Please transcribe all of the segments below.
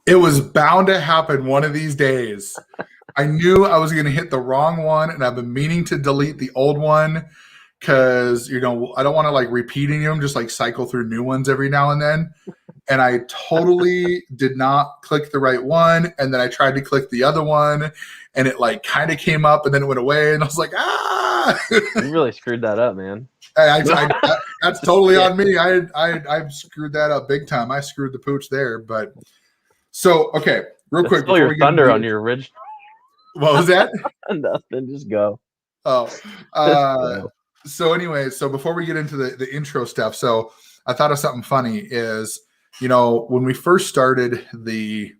It was bound to happen one of these days. I knew I was going to hit the wrong one, and I've been meaning to delete the old one because, I don't want to like repeating them, just like cycle through new ones every now and then. And I totally did not click the right one. And then I tried to click the other one, and it like kind of came up, and then it went away. And I was like, ah! You really screwed that up, man. That's totally on me. I screwed that up big time. I screwed the pooch there. But so, okay, real quick. Still your thunder on your original. What was that? Nothing. Just go. Oh, so anyway, so before we get into the intro stuff, so I thought of something funny is, when we first started the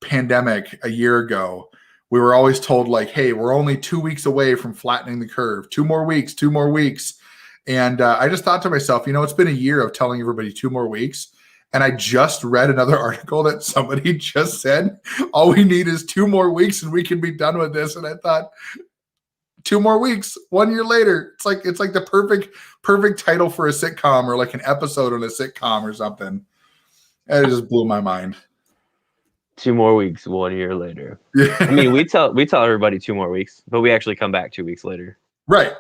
pandemic a year ago, we were always told like, hey, we're only 2 weeks away from flattening the curve. 2 more weeks. And I just thought to myself, it's been a year of telling everybody 2 more weeks. And I just read another article that somebody just said, all we need is 2 more weeks and we can be done with this. And I thought, 2 more weeks, 1 year later, it's like the perfect title for a sitcom or like an episode on a sitcom or something. And it just blew my mind. 2 more weeks, 1 year later. Yeah. I mean, we tell everybody 2 more weeks, but we actually come back 2 weeks later. Right.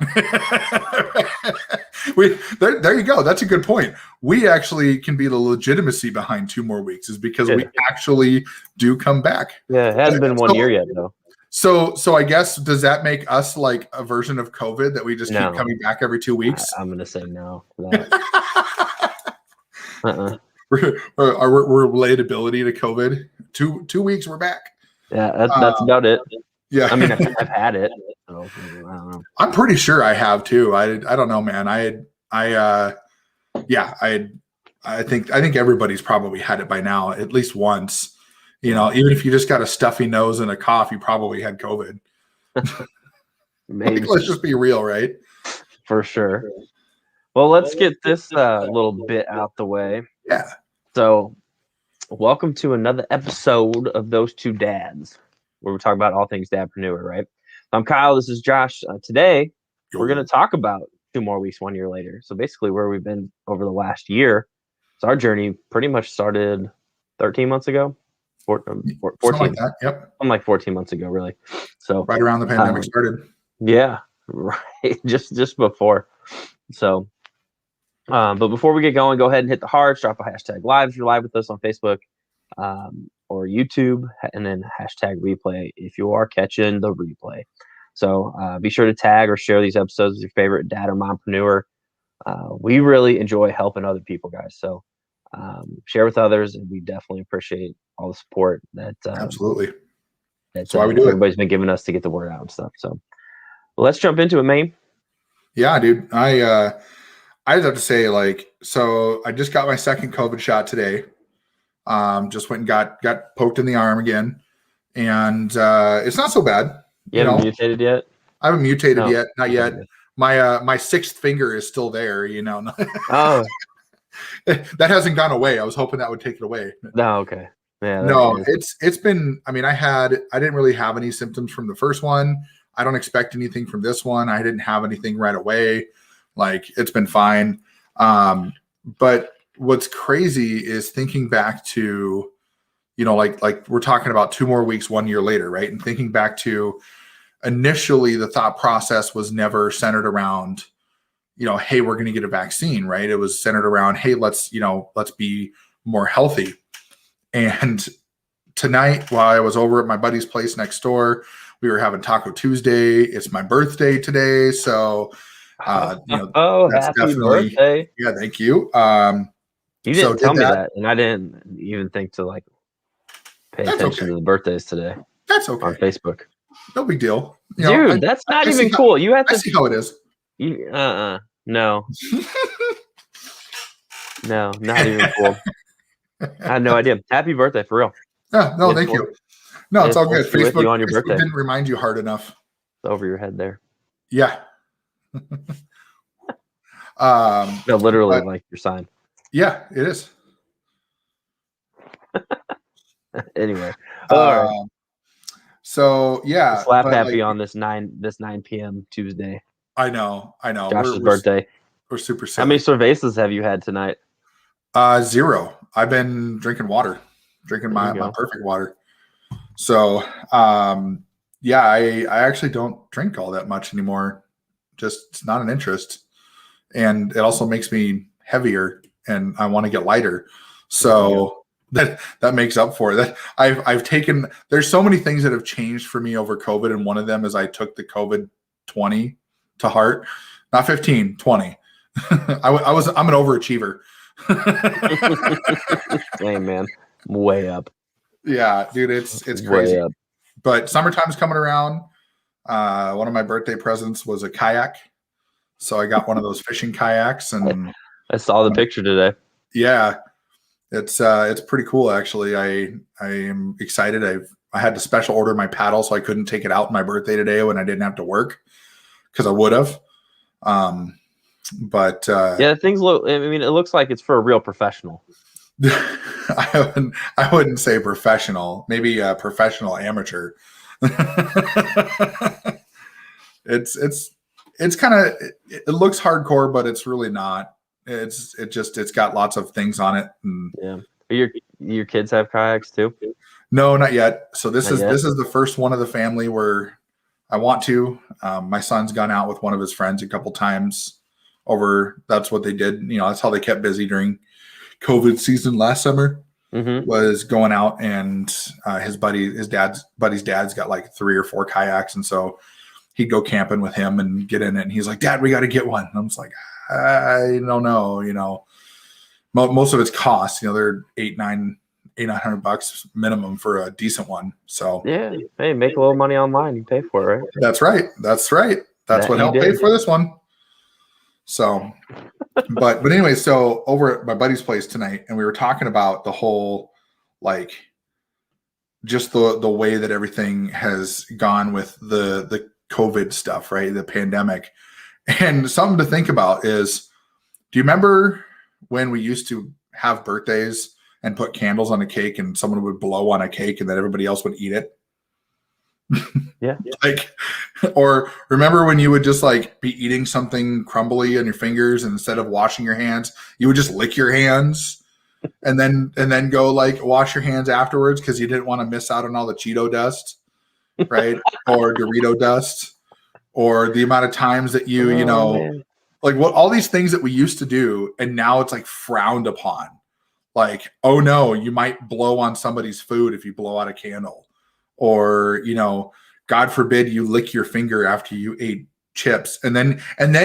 There you go. That's a good point. We actually can be the legitimacy behind 2 more weeks is because we actually do come back. Yeah, it hasn't been 1 year yet, though. So I guess, does that make us like a version of COVID that we just keep coming back every 2 weeks? I'm going to say no. Our relatability to COVID, 2 weeks, we're back. Yeah, that's about it. Yeah. I mean, I've had it. So, I don't know. I'm pretty sure I have too. I don't know, man. I think everybody's probably had it by now, at least once. Even if you just got a stuffy nose and a cough, you probably had COVID. Maybe. Let's just be real, right? For sure. Well, let's get this little bit out the way. Yeah. So, welcome to another episode of Those Two Dads, where we talk about all things dadpreneur, right? I'm Kyle. This is Josh. Today, we're going to talk about 2 more weeks, 1 year later. So basically where we've been over the last year. So our journey pretty much started 13 months ago. 14. Something like that. Yep. I'm like 14 months ago, really. So right around the pandemic started. Yeah, right. just before. So, but before we get going, go ahead and hit the hearts, drop a hashtag live if you're live with us on Facebook or YouTube, and then hashtag replay if you are catching the replay. So be sure to tag or share these episodes with your favorite dad or mompreneur. We really enjoy helping other people, guys. So share with others, and we definitely appreciate all the support that absolutely. That's why we do everybody's been giving us to get the word out and stuff. So let's jump into it, man. Yeah, dude. I just have to say, like, so I just got my second COVID shot today. Just went and got poked in the arm again, and it's not so bad. You haven't mutated yet? I haven't mutated yet, not yet. My sixth finger is still there. Oh, that hasn't gone away. I was hoping that would take it away. No, okay. Yeah. No, it's been. I mean, I didn't really have any symptoms from the first one. I don't expect anything from this one. I didn't have anything right away. Like, it's been fine. But what's crazy is thinking back to, like we're talking about 2 more weeks, 1 year later, right? And thinking back to initially the thought process was never centered around, hey, we're going to get a vaccine, right? It was centered around, hey, let's be more healthy. And tonight, while I was over at my buddy's place next door, we were having Taco Tuesday. It's my birthday today. So, that's happy birthday. Yeah, thank you. You didn't tell me that, and I didn't even think to pay attention to the birthdays today. That's okay. On Facebook. No big deal. Dude, that's not even cool. You have to see how it is. No. No, not even cool. I had no idea. Happy birthday, for real. Yeah, no, thank you. No, it's all good. Facebook on your birthday didn't remind you hard enough. It's over your head there. Yeah. No, literally, like your sign. Yeah, it is. Anyway, all right. So yeah, slap happy on this 9 p.m. Tuesday. I know. Josh's birthday. We're super silly. How many cervezas have you had tonight? 0. I've been drinking water. drinking my perfect water. So, yeah, I actually don't drink all that much anymore. Just it's not an interest, and it also makes me heavier, and I want to get lighter. So that makes up for it. That I've taken. There's so many things that have changed for me over COVID, and one of them is I took the COVID 20 to heart, not 15, 20. I'm an overachiever. Hey man, way up. Yeah, dude, it's crazy. But summertime's coming around. One of my birthday presents was a kayak. So I got one of those fishing kayaks, and I saw the picture today. Yeah, it's pretty cool actually. I am excited. I had to special order my paddle, so I couldn't take it out on my birthday today when I didn't have to work, because I would have. But yeah, things look. I mean, it looks like it's for a real professional. I wouldn't say professional. Maybe a professional amateur. It's kind of, it looks hardcore, but it's really not. It's got lots of things on it. And yeah. Your kids have kayaks too? No, not yet. So this is the first one of the family where I want to. My son's gone out with one of his friends a couple times over. That's what they did. You know, that's how they kept busy during COVID season last summer. Was going out, and his buddy's dad's got like 3 or 4 kayaks, and so he'd go camping with him and get in it. And he's like, "Dad, we got to get one." And I'm just like, "I don't know." You know, most of it's cost. You know, they're $800-900 minimum for a decent one. So yeah, hey, make a little money online, you pay for it, right? That's right. That's what helped pay for this one. So, but anyway, so over at my buddy's place tonight, and we were talking about the whole, like, just the way that everything has gone with the COVID stuff, right? The pandemic. And something to think about is, do you remember when we used to have birthdays and put candles on a cake, and someone would blow on a cake and then everybody else would eat it? Yeah. Like, or remember when you would just like be eating something crumbly on your fingers, and instead of washing your hands, you would just lick your hands and then go like wash your hands afterwards because you didn't want to miss out on all the Cheeto dust, right? Or Dorito dust, or the amount of times that you know, like what all these things that we used to do, and now it's like frowned upon. Like, oh no, you might blow on somebody's food if you blow out a candle. Or, you know, God forbid you lick your finger after you ate chips, and then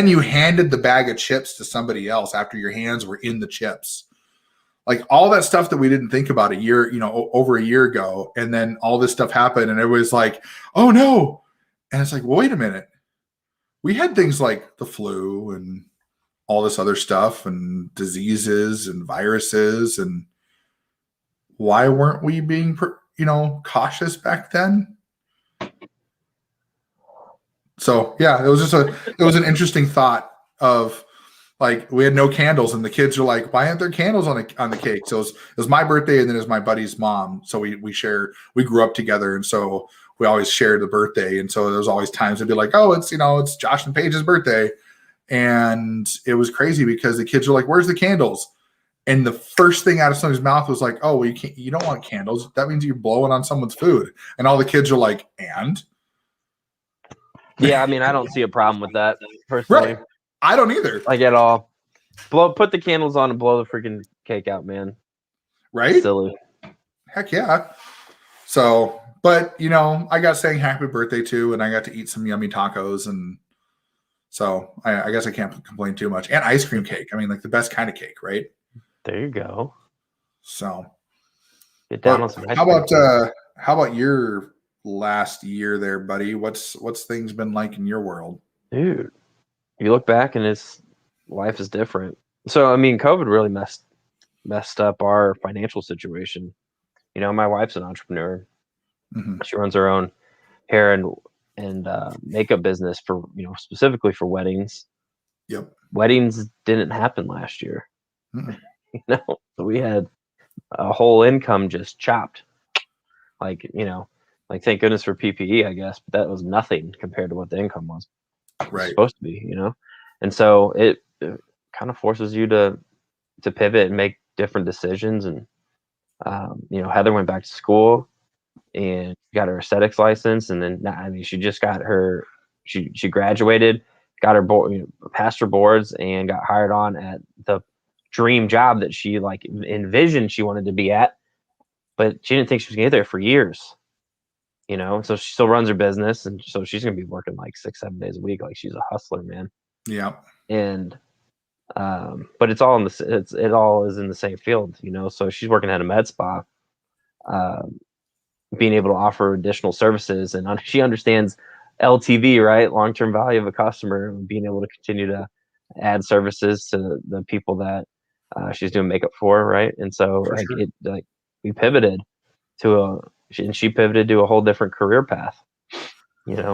you handed the bag of chips to somebody else after your hands were in the chips. Like all that stuff that we didn't think about over a year ago, and then all this stuff happened, and it was like, oh no. And it's like, well, wait a minute. We had things like the flu and all this other stuff and diseases and viruses, and why weren't we being cautious back then? So yeah, it was an interesting thought of, like, we had no candles, and the kids are like, why aren't there candles on the cake? So it was my birthday, and then it was my buddy's mom. So we grew up together, and so we always shared the birthday. And so there was always times it'd be like, oh, it's Josh and Paige's birthday. And it was crazy because the kids were like, where's the candles? And the first thing out of somebody's mouth was like, oh, well, you don't want candles. That means you're blowing on someone's food. And all the kids are like, and? Yeah, I mean, I don't see a problem with that personally. Right. I don't either. Like at all. Put the candles on and blow the freaking cake out, man. Right? Silly. Heck yeah. So, but I got saying happy birthday too, and I got to eat some yummy tacos, and so I guess I can't complain too much. And ice cream cake. I mean, like the best kind of cake, right? There you go. So, get down on some ice cream. How about your last year there, buddy? What's things been like in your world? Dude, you look back and life is different. So I mean, COVID really messed up our financial situation. My wife's an entrepreneur. Mm-hmm. She runs her own hair and makeup business for specifically for weddings. Yep. Weddings didn't happen last year. Mm-hmm. So we had a whole income just chopped. Like thank goodness for PPE, I guess, but that was nothing compared to what the income was. Right. Supposed to be, and so it kind of forces you to pivot and make different decisions. And Heather went back to school and got her aesthetics license, and then she just got her. She graduated, got her passed her boards, and got hired on at the dream job that she like envisioned she wanted to be at, but she didn't think she was gonna get there for years. So she still runs her business, and so she's gonna be working like 6-7 days a week. Like, she's a hustler, man. Yeah. And but it all is in the same field, so she's working at a med spa, being able to offer additional services, and she understands LTV, right? Long-term value of a customer, and being able to continue to add services to the people that she's doing makeup for, right? And so For sure. we pivoted and she pivoted to a whole different career path,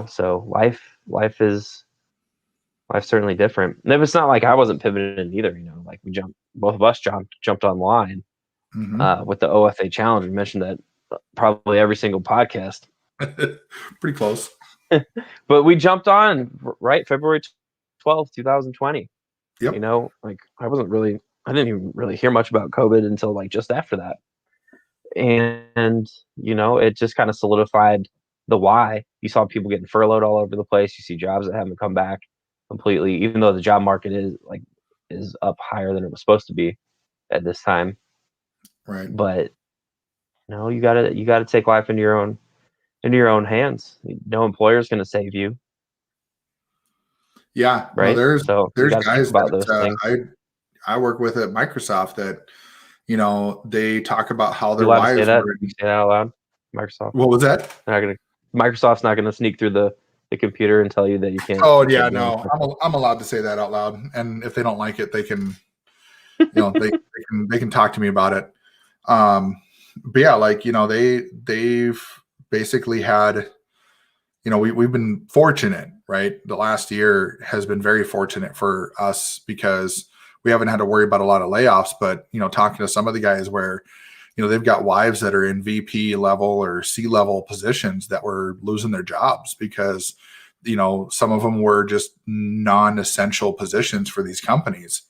so life's certainly different. And it's not like I wasn't pivoting either, like both of us jumped online with the OFA challenge. We mentioned that probably every single podcast. Pretty close. But we jumped on right February 12th, 2020. Yep. I didn't even really hear much about COVID until like just after that. And it just kind of solidified the why. You saw people getting furloughed all over the place. You see jobs that haven't come back completely, even though the job market is up higher than it was supposed to be at this time. Right. But you gotta take life into your own hands. No employer is going to save you. Yeah. Right. Well, so there's guys guys about those things. I work with at Microsoft that, they talk about how their You allowed to wives say that? were. You say that out loud? Microsoft. What was that? Microsoft's not gonna sneak through the computer and tell you that you can't. Oh yeah, no, I'm allowed to say that out loud, and if they don't like it, they can, they can talk to me about it. But yeah, like they've basically had, we've been fortunate, right? The last year has been very fortunate for us because we haven't had to worry about a lot of layoffs. But talking to some of the guys where they've got wives that are in VP level or C level positions that were losing their jobs because some of them were just non-essential positions for these companies.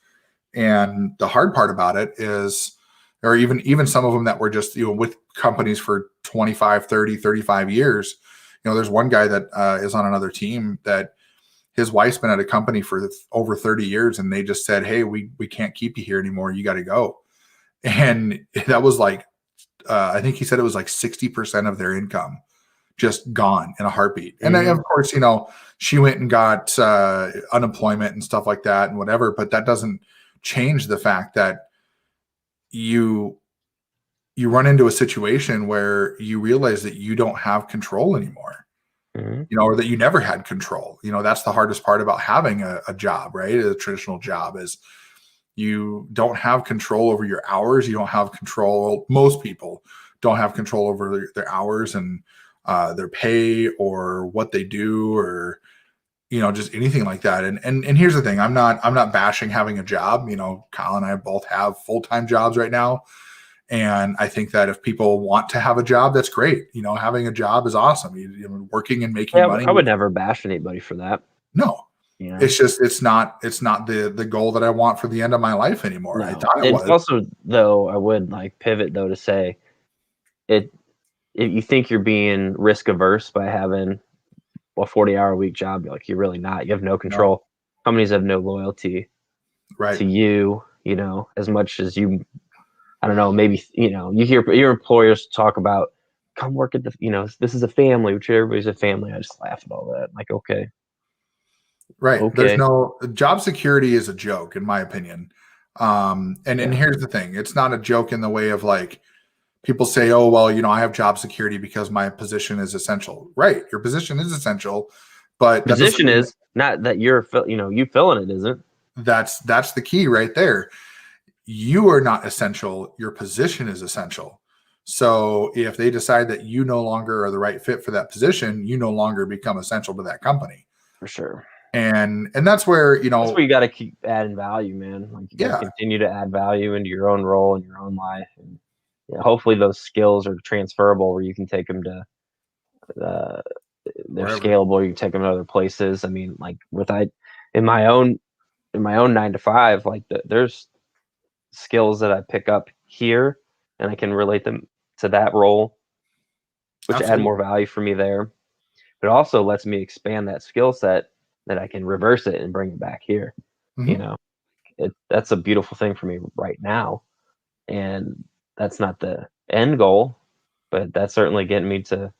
And the hard part about it is, or even some of them that were just with companies for 25, 30, 35 years. There's one guy that is on another team that his wife's been at a company for over 30 years, and they just said, hey, we can't keep you here anymore, you got to go. And that was like I think he said it was like 60% of their income just gone in a heartbeat. And then, of course, she went and got unemployment and stuff like that and whatever, but that doesn't change the fact that you run into a situation where you realize that you don't have control anymore, or that you never had control. That's the hardest part about having a job, right? A traditional job is you don't have control over your hours. You don't have control. Most people don't have control over their hours and their pay or what they do or, just anything like that. And here's the thing. I'm not bashing having a job. Kyle and I both have full-time jobs right now. And I think that if people want to have a job, that's great. Having a job is awesome. Working and making money. I would never bash anybody for that. No. It's just it's not the goal that I want for the end of my life anymore. No. I thought it was. Also, though, I would pivot though to say if you think you're being risk averse by having a 40-hour week job, you're really not. You have no control. No. Companies have no loyalty to you, as much as you. I don't know. Maybe you hear your employers talk about come work at the this is a family, which everybody's a family. I just laugh at all that. Like, okay. Right. Okay. There's no job security is a joke, in my opinion. And here's the thing. It's not a joke in the way of like people say, oh, well, I have job security because my position is essential. Right. Your position is essential, but position is not that you're, you filling it isn't. That's the key right there. You are not essential. Your position is essential. So if they decide that you no longer are the right fit for that position, you no longer become essential to that company. For sure. And that's where, that's where you got to keep adding value, man. Like you got to continue to add value into your own role in your own life. And hopefully those skills are transferable where you can take them to, they're wherever. Scalable. You can take them to other places. I mean, like in my own 9 to 5, like there's skills that I pick up here and I can relate them to that role, which add Absolutely. more value for me there. But it also lets me expand that skill set that I can reverse it and bring it back here. You Mhm. know, that's a beautiful thing for me right now. And that's not the end goal, but that's certainly getting me to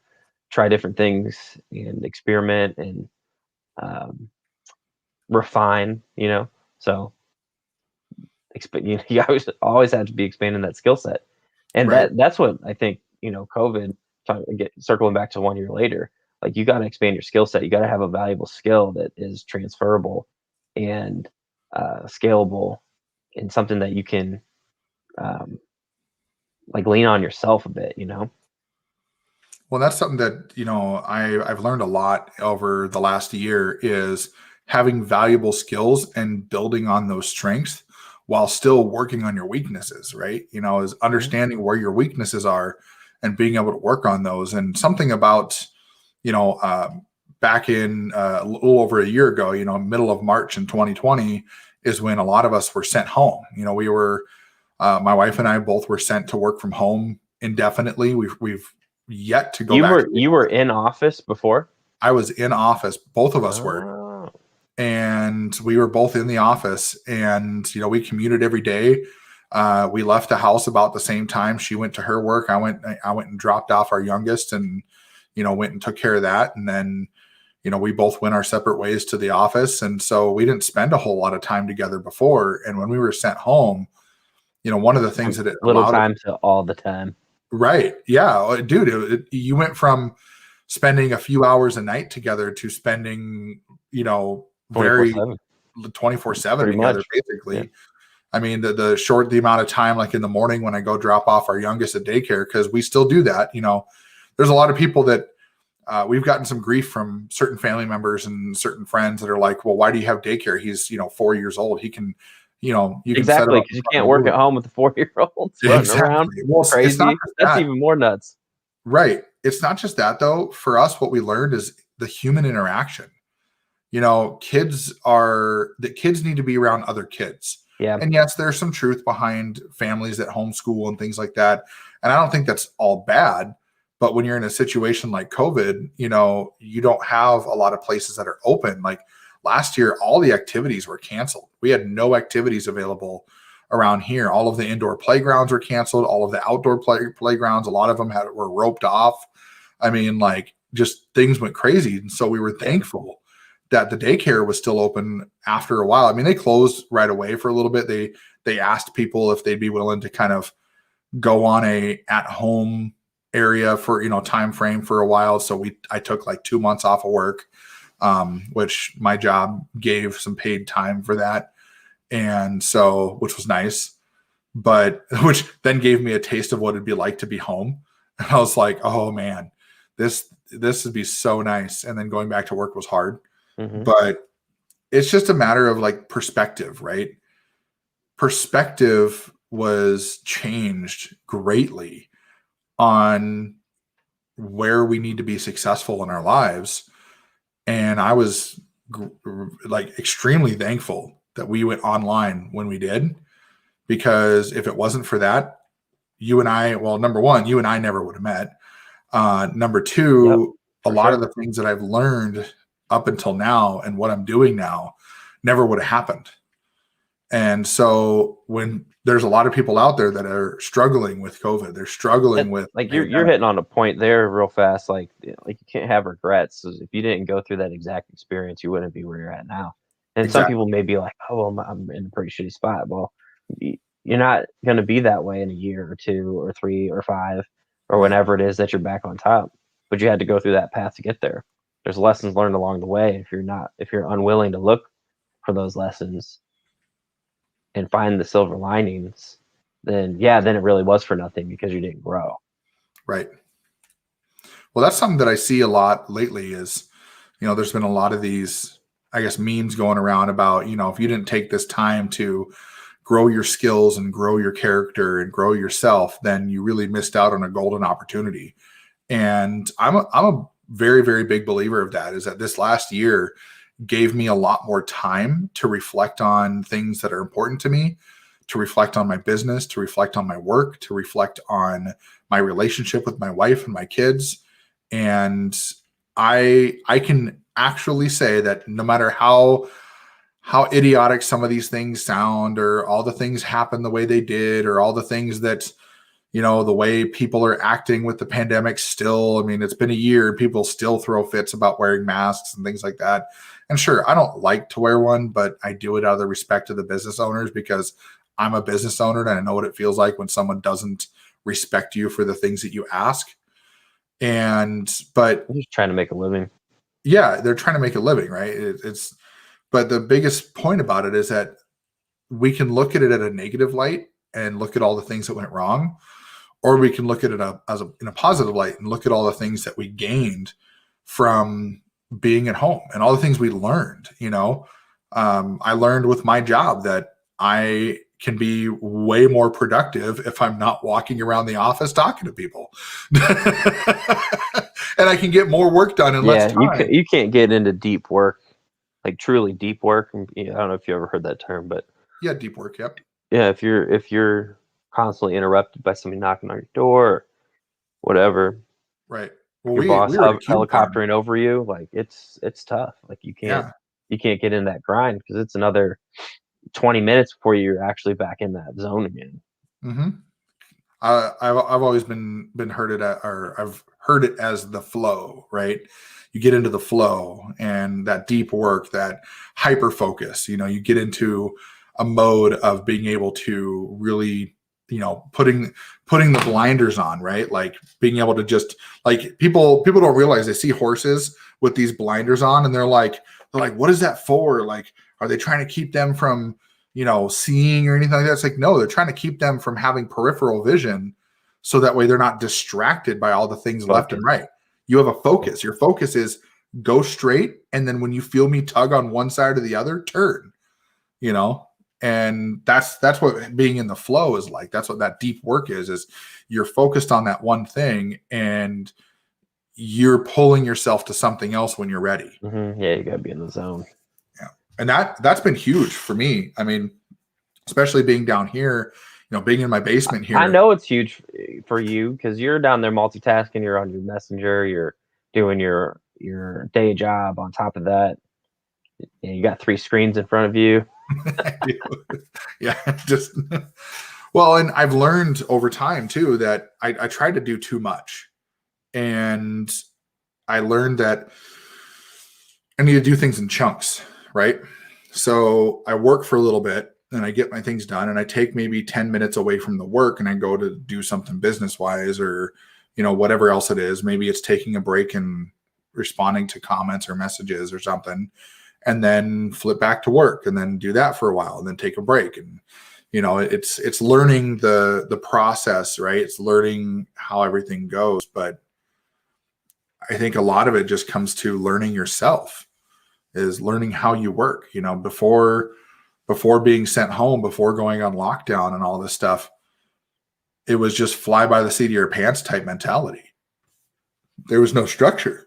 try different things and experiment and um, refine, So you always have to be expanding that skill set. And Right. that's what I think, COVID, circling back to 1 year later, like you got to expand your skill set. You got to have a valuable skill that is transferable and scalable, and something that you can um, like lean on yourself a bit. Well, that's something that, I've learned a lot over the last year is having valuable skills and building on those strengths while still working on your weaknesses, right? Is Mhm. understanding where your weaknesses are and being able to work on those. And something about, you know, uh, back in a little over a year ago, middle of March in 2020 is when a lot of us were sent home. We were, my wife and I both were sent to work from home indefinitely. We've yet to go You back were to the you were office. in office before? I was in office, both of us were, Oh, and we were both in the office, and we commuted every day. We left the house about the same time. She went to her work. I went and dropped off our youngest, and went and took care of that, and then we both went our separate ways to the office, and so we didn't spend a whole lot of time together before. And when we were sent home, one of the things from that it little allowed us. time to all the time. Right. Yeah. Dude, you went from spending a few hours a night together to spending, very 24/7, 24/7 pretty together, much. Yeah. basically. I mean, the amount of time, like in the morning when I go drop off our youngest at daycare, because we still do that. There's a lot of people that we've gotten some grief from certain family members and certain friends that are like, well, why do you have daycare? He's, 4 years old. He can, you can set him Exactly, up because in you front can't of the work room. at home with the 4-year-olds running around Exactly. Well, it's not crazy. just That's that. even more nuts. Right. It's not just that though. For us, what we learned is the human interaction. Kids need to be around other kids. Yeah, And yes, there's some truth behind families that homeschool and things like that. And I don't think that's all bad. But when you're in a situation like COVID, you don't have a lot of places that are open. Like last year, all the activities were canceled. We had no activities available around here. All of the indoor playgrounds were canceled. All of the outdoor playgrounds, a lot of them were roped off. I mean, like just things went crazy. And so we were yeah. thankful that the daycare was still open after a while. I mean, they closed right away for a little bit. They asked people if they'd be willing to kind of go on a at home area for time frame for a while. So I took like 2 months off of work, which my job gave some paid time for that, and so which was nice, but which then gave me a taste of what it'd be like to be home. And I was like, oh man, this would be so nice. And then going back to work was hard, Hmm. but it's just a matter of like perspective, right? Perspective was changed greatly on where we need to be successful in our lives. And I was like extremely thankful that we went online when we did, because if it wasn't for that, you and I, well, number one, you and I never would have met. Number Yep, two, a for lot of sure. the things that I've learned up until now and what I'm doing now never would have happened. And so when there's a lot of people out there that are struggling with COVID, they're struggling with Like the you're pandemic. hitting on a point there real fast. Like you can't have regrets. So if you didn't go through that exact experience, you wouldn't be where you're at now. And some Exactly. people may be like, "Oh, well, I'm in a pretty shitty spot." Well, you're not going to be that way in a year or 2 or 3 or 5 or Right. whenever it is that you're back on top. But you had to go through that path to get there. There's lessons learned along the way. If you're unwilling to look for those lessons and find the silver linings, then yeah, then it really was for nothing because you didn't grow. Right. Well, that's something that I see a lot lately is, there's been a lot of these, I guess, memes going around about, if you didn't take this time to grow your skills and grow your character and grow yourself, then you really missed out on a golden opportunity. And I'm a very, very big believer of that, is that this last year gave me a lot more time to reflect on things that are important to me, to reflect on my business, to reflect on my work, to reflect on my relationship with my wife and my kids. And I can actually say that no matter how idiotic some of these things sound, or all the things happen the way they did, or all the things that, the way people are acting with the pandemic still. I mean, it's been a year, people still throw fits about wearing masks and things like that. And sure, I don't like to wear one, but I do it out of the respect of the business owners, because I'm a business owner and I know what it feels like when someone doesn't respect you for the things that you ask. But I'm just trying to make a living. yeah, they're trying to make a living, right? But the biggest point about it is that we can look at it at a negative light and look at all the things that went wrong, or we can look at it in a positive light and look at all the things that we gained from being at home and all the things we learned. I learned with my job that I can be way more productive if I'm not walking around the office talking to people. And I can get more work done in less time. You can't get into deep work, like truly deep work. I don't know if you ever heard that term, but yeah, deep work. Yep. Yeah, if you're constantly interrupted by somebody knocking on your door, or whatever, right. Well, your we boss were at a cube farm. helicoptering over you, like it's tough. Like you can't get in that grind, because it's another 20 minutes before you're actually back in that zone again. Mm-hmm. I've always been heard it I've heard it as the flow, right? You get into the flow and that deep work, that hyper focus. You get into a mode of being able to really, putting the blinders on, right? Like being able to just, like, people don't realize they see horses with these blinders on, and they're like, what is that for? Like, are they trying to keep them from seeing or anything like that? It's like, no, they're trying to keep them from having peripheral vision, so that way they're not distracted by all the things left and right. You have a focus. Your focus is go straight, and then when you feel me tug on one side or the other, turn. And that's what being in the flow is like. That's what that deep work is you're focused on that one thing, and you're pulling yourself to something else when you're ready. Mm-hmm. Yeah, you gotta be in the zone. And that's been huge for me. I mean, especially being down here, being in my basement here. I know it's huge for you, because you're down there multitasking. You're on your messenger. You're doing your day job on top of that. And you got 3 screens in front of you. Yeah, just well, and I've learned over time too that I tried to do too much, and I learned that I need to do things in chunks, right? So I work for a little bit and I get my things done, and I take maybe 10 minutes away from the work and I go to do something business wise, or, whatever else it is. Maybe it's taking a break and responding to comments or messages or something, and then flip back to work, and then do that for a while, and then take a break. And, it's learning the process, right? It's learning how everything goes. But I think a lot of it just comes to learning yourself, is learning how you work. Before being sent home, before going on lockdown and all this stuff, it was just fly by the seat of your pants type mentality. There was no structure,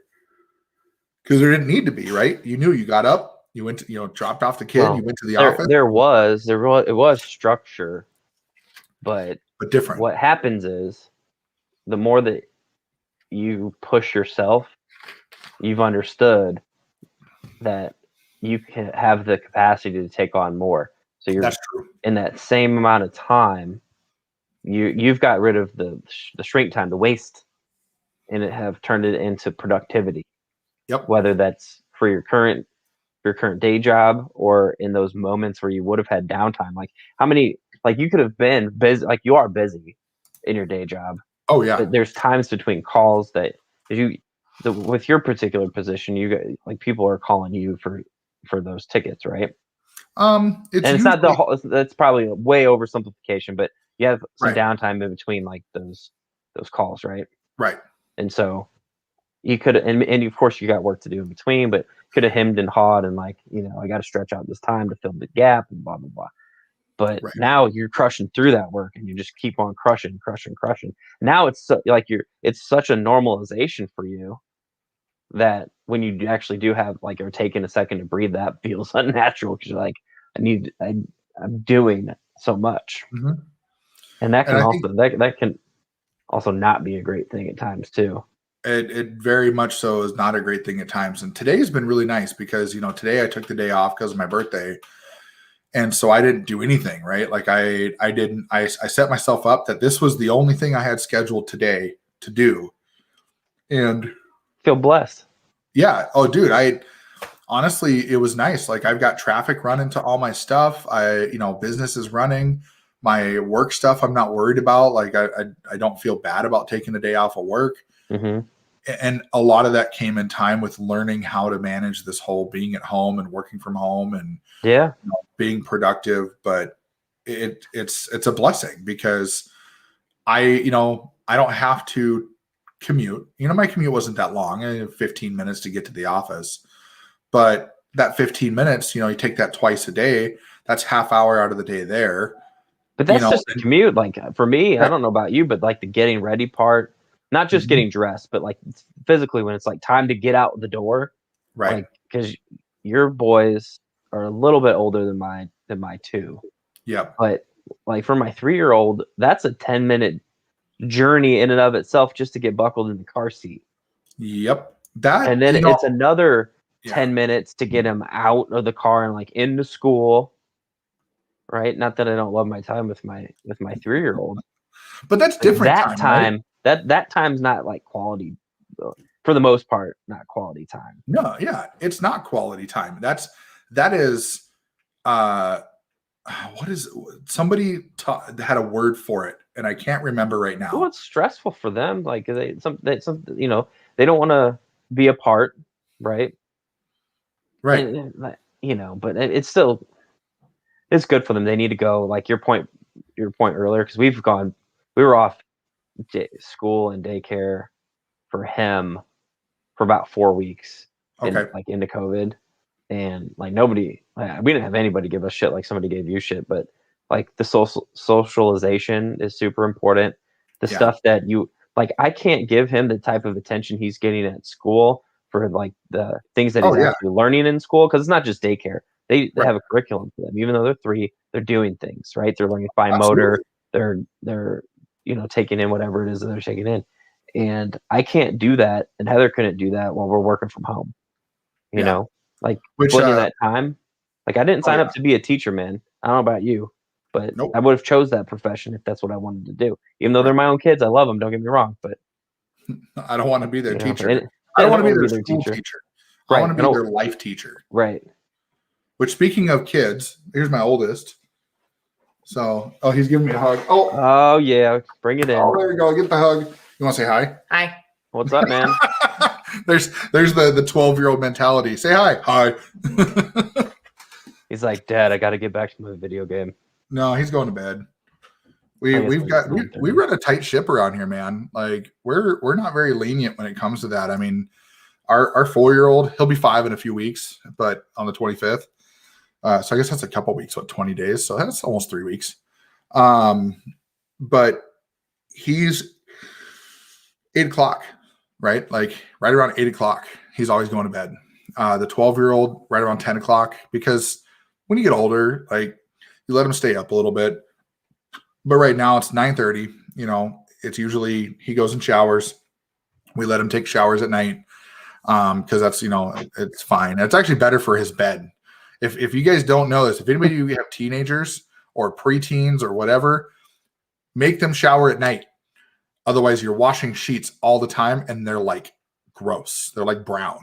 because there didn't need to be, right? You knew you got up, you went to, dropped off the kid, you went to the office. It was structure, but different. What happens is, the more that you push yourself, you've understood that you can have the capacity to take on more. So you're That's true. In that same amount of time, you've got rid of the shrink time, the waste, and have turned it into productivity. Yep. Whether that's for your current day job, or in those moments where you would have had downtime. Like how many, like you could have been busy, like you are busy in your day job. Oh yeah. But there's times between calls that with your particular position, like people are calling you for those tickets, right? It's not the whole. That's probably a way oversimplification, but you have some downtime in between, like those calls, right? Right. And so you could, and of course you got work to do in between, but could have hemmed and hawed and like, I got to stretch out this time to fill the gap and blah blah blah. But now you're crushing through that work, and you just keep on crushing. Now it's it's such a normalization for you that when you actually do have like, or taking a second to breathe, that feels unnatural, because you're like, I'm doing so much. Mm-hmm. And that And can I also think that can also not be a great thing at times too. it very mumuch so is not a great thing at times. And today has been really nice because, today I took the day off because of my birthday. And so I didn't do anything, right? Like I set myself up that this was the only thing I had scheduled today to do. And Feel blessed. yeah, oh dude, honestly, it was nice. Like I've got traffic running to all my stuff. Business is running. My work stuff I'm not worried about. Like I don't feel bad about taking the day off of work. Mm-hmm. And a lot of that came in time with learning how to manage this whole being at home and working from home and Yeah. being productive. But it's a blessing because I don't have to commute. My commute wasn't that long. I had 15 minutes to get to the office. But that 15 minutes, you take that twice a day. That's half hour out of the day there. But that's just the commute. Like for me, right. I don't know about you, but like the getting ready part, not just getting dressed, but like physically when it's like time to get out the door. Right. Like because your boys are a little bit older than my two. Yep. But like for my 3-year-old, that's a 10-minute journey in and of itself just to get buckled in the car seat. Yep. And then it's another 10 minutes to get him out of the car and like into school. Right? Not that I don't love my time with my 3-year-old. But that's different That time, right? that time's not like quality for the most part, not quality time. No, yeah. It's not quality time. That is what is somebody had a word for it and I can't remember right now. Well, it's stressful for them. Like they don't want to be apart, right? Right. And, but it's still it's good for them. They need to go. Like your point earlier, because we were off school and daycare for him for about 4 weeks, like into COVID, and like nobody, we didn't have anybody give us shit like somebody gave you shit, but like the socialization is super important. The stuff that you like, I can't give him the type of attention he's getting at school for like the things that he's actually learning in school, because it's not just daycare. They have a curriculum for them. Even though they're 3, they're doing things, right? They're learning fine motor. They're taking in whatever it is that they're taking in. And I can't do that. And Heather couldn't do that while we're working from home, like splitting that time. Like I didn't sign up to be a teacher, man. I don't know about you, but I would have chose that profession if that's what I wanted to do. Even though they're my own kids, I love them. Don't get me wrong, but I don't want to be their teacher. I don't want to be their school teacher. I want to be their life teacher. Right. Which, speaking of kids, here's my oldest. So, he's giving me a hug. Oh yeah, bring it in. Oh, there we go. Get the hug. You want to say hi? Hi. What's up, man? there's the 12-year-old mentality. Say hi. Hi. He's like, Dad, I got to get back to my video game. No, he's going to bed. We run a tight ship around here, man. Like we're not very lenient when it comes to that. I mean, our 4-year-old, he'll be 5 in a few weeks, but on the 25th. So I guess that's a couple weeks, 20 days. So that's almost 3 weeks. But he's 8 o'clock, right? Like right around 8 o'clock, he's always going to bed. The 12-year-old right around 10 o'clock, because when you get older, like you let him stay up a little bit. But right now it's 9:30. It's usually he goes and showers. We let him take showers at night because that's, it's fine. It's actually better for his bed. If you guys don't know this, if anybody you have teenagers or preteens or whatever, make them shower at night. Otherwise, you're washing sheets all the time and they're like gross. They're like brown.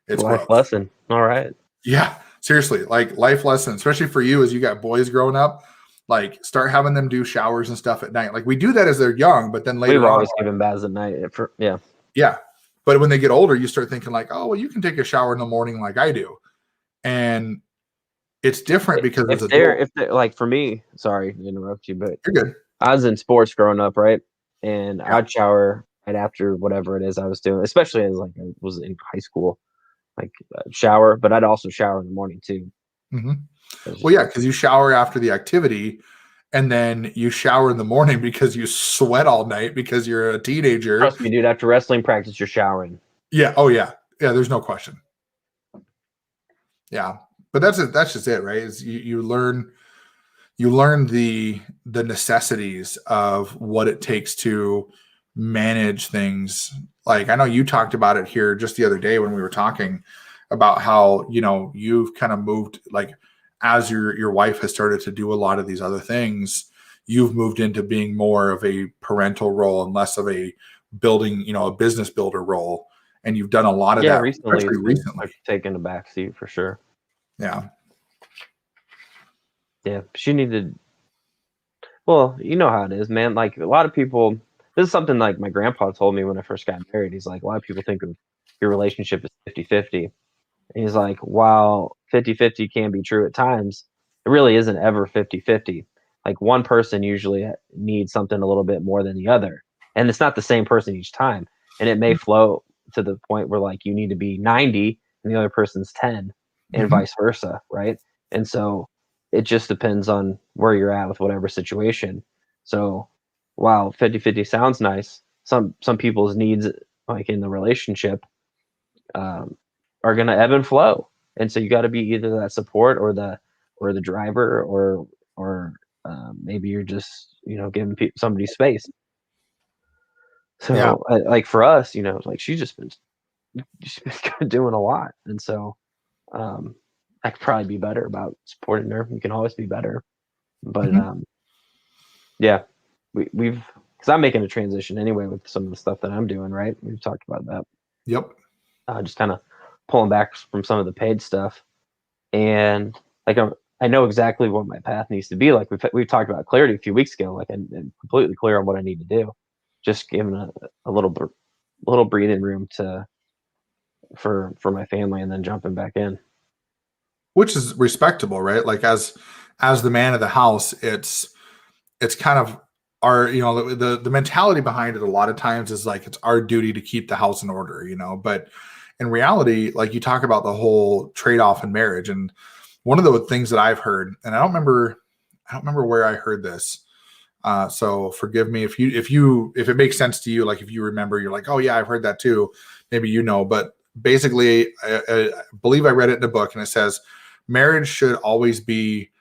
It's life gross. Lesson. All right. Yeah, seriously, like life lesson, especially for you as you got boys growing up. Like start having them do showers and stuff at night. Like we do that as they're young, but then later we've always given baths at night. Yeah. But when they get older, you start thinking like, oh, well, you can take a shower in the morning like I do, and it's different because if they're like for me, sorry to interrupt you, but you're good. I was in sports growing up, right? And I'd shower right after whatever it is I was doing, especially as like I was in high school, like shower, but I'd also shower in the morning too. Mm-hmm. Well, yeah, because you shower after the activity and then you shower in the morning because you sweat all night because you're a teenager. Trust me, dude, after wrestling practice, you're showering. Yeah. Oh, yeah. Yeah, there's no question. Yeah. But that's just it, right? Is you learn you learn the necessities of what it takes to manage things. Like I know you talked about it here just the other day when we were talking about how, you know, you've kind of moved, like as your wife has started to do a lot of these other things, you've moved into being more of a parental role and less of a building, you know, a business builder role. And you've done a lot of Yeah, that, recently especially it's been recently. like taking a back seat for sure. Yeah. Yeah, she needed. Well, you know how it is, man. Like a lot of people, this is something like my grandpa told me when I first got married. He's like, a lot of people think of your relationship as 50-50. And he's like, while 50-50 can be true at times, it really isn't ever 50-50. Like one person usually needs something a little bit more than the other. And it's not the same person each time. And it may flow to the point where like you need to be 90 and the other person's 10 and Mhm. vice versa, right? And so it just depends on where you're at with whatever situation. So while 50-50 sounds nice, some people's needs like in the relationship um, are going to ebb and flow, and so you got to be either that support or the driver or maybe you're just giving somebody space. Yeah. So like for us, like she's been doing a lot, and so um, I could probably be better about supporting her. You can always be better, but Mhm. yeah, we've because I'm making a transition anyway with some of the stuff that I'm doing. Right, we've talked about that. Yep. Just kind of pulling back from some of the paid stuff, and like I know exactly what my path needs to be. Like we've talked about clarity a few weeks ago. Like I'm completely clear on what I need to do. Just giving a little breathing room for my family, and then jumping back in. Which is respectable, right? Like as the man of the house, it's kind of our, you know, the mentality behind it a lot of times is like it's our duty to keep the house in order, you know. But in reality, like you talk about the whole trade-off in marriage, and one of the things that I've heard, and I don't remember where I heard this. So forgive me if it makes sense to you, like if you remember, you're like, oh yeah, I've heard that too. Maybe you know, but basically, I believe I read it in a book, and it says marriage should always be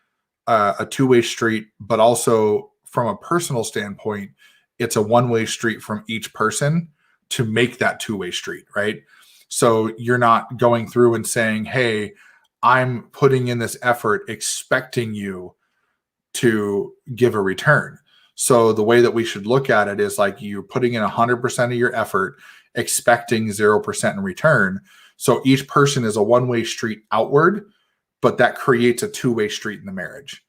a two-way street, but also from a personal standpoint, it's a one-way street from each person to make that two-way street, right? So you're not going through and saying, hey, I'm putting in this effort expecting you to give a return. So the way that we should look at it is like you're putting in 100% of your effort, expecting 0% in return. So each person is a one-way street outward, but that creates a two-way street in the marriage.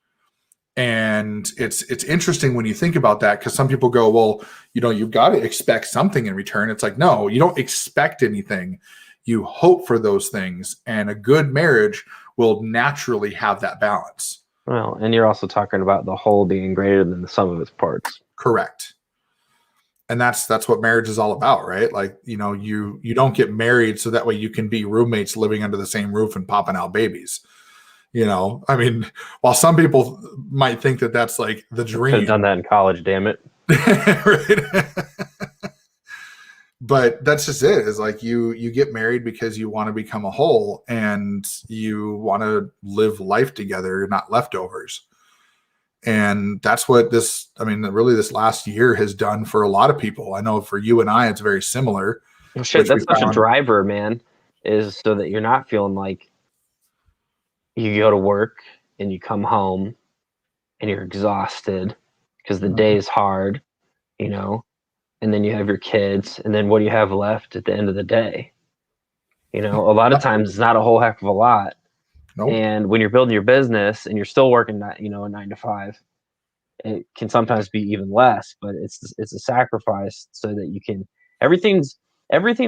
And it's interesting when you think about that, because some people go, well, you know, you've got to expect something in return. It's like, no, you don't expect anything. You hope for those things. And a good marriage will naturally have that balance. Well, and you're also talking about the whole being greater than the sum of its parts. Correct. And that's what marriage is all about, right? Like, you know, you don't get married so that way you can be roommates living under the same roof and popping out babies. You know, I mean, while some people might think that that's like the Could have dream, done that in college, damn it. right? But that's just it. Is like you get married because you want to become a whole and you want to live life together, not leftovers. And that's what this, I mean, really this last year has done for a lot of people. I know for you and I, it's very similar, Well, shit, which we that's such a found. driver, man. Is so that you're not feeling like you go to work and you come home and you're exhausted because the day is hard, you know, and then you have your kids, and then what do you have left at the end of the day? A lot of times it's not a whole heck of a lot. Nope. And when you're building your business and you're still working that, a 9 to 5, it can sometimes be even less, but it's a sacrifice so that you can everything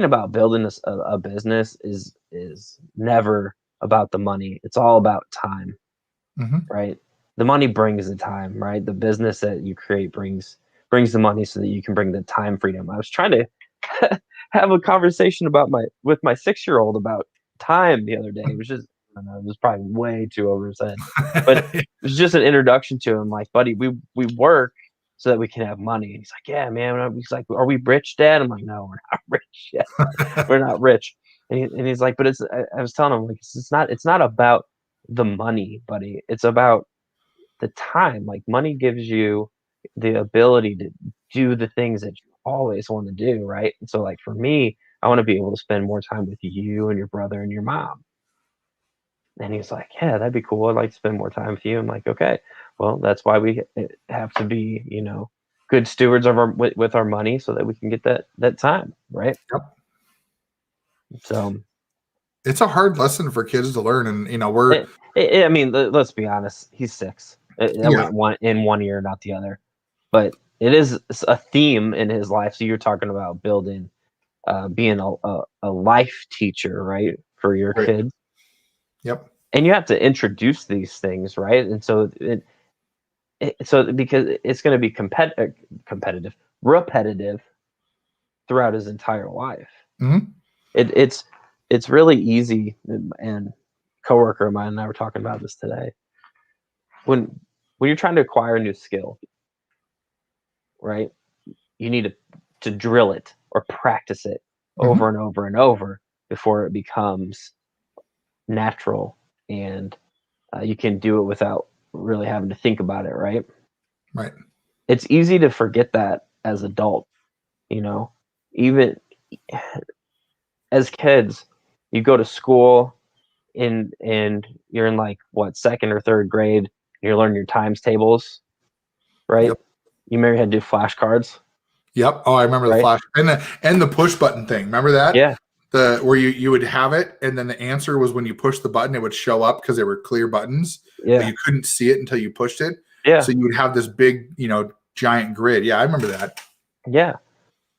about building a business is never about the money. It's all about time, Mm-hmm. right? The money brings the time, right? The business that you create brings the money so that you can bring the time freedom. I was trying to have a conversation with my 6-year-old about time the other day. It was just, I don't know, it was probably way too oversaid, but it was just an introduction to him. Like, buddy, we work so that we can have money. He's like, yeah, man. He's like, are we rich, Dad? I'm like, no, we're not rich yet. We're not rich. And he's like, but I was telling him, like, it's not about the money, buddy. It's about the time. Like money gives you the ability to do the things that you always want to do, right? And so like for me, I want to be able to spend more time with you and your brother and your mom. And he's like, yeah, that'd be cool. I'd like to spend more time with you. I'm like, okay, well, that's why we have to be, good stewards of with our money so that we can get that time, right? Yep. So It's a hard lesson for kids to learn, and we're I mean, let's be honest. He's 6. It yeah, went in one ear, not the other. But it is a theme in his life. So you're talking about building, being a life teacher, right, for your right. kids. Yep. And you have to introduce these things, right? And so because it's going to be competitive, repetitive throughout his entire life. Mm-hmm. It's really easy, and coworker of mine and I were talking about this today. When you're trying to acquire a new skill, right? You need to drill it or practice it Mm-hmm. over and over and over before it becomes natural, and you can do it without really having to think about it, right? Right. It's easy to forget that as adults, even as kids, you go to school and you're in like what, second or third grade, and you're learning your times tables, right? Yep. You maybe had to do flashcards, Yep. Oh, I remember the right? flash and the push button thing. Remember that? Yeah, The where you would have it, and then the answer was when you push the button, it would show up because they were clear buttons, but yeah, you couldn't see it until you pushed it. yeah, So you would have this big, giant grid. Yeah, I remember that. yeah.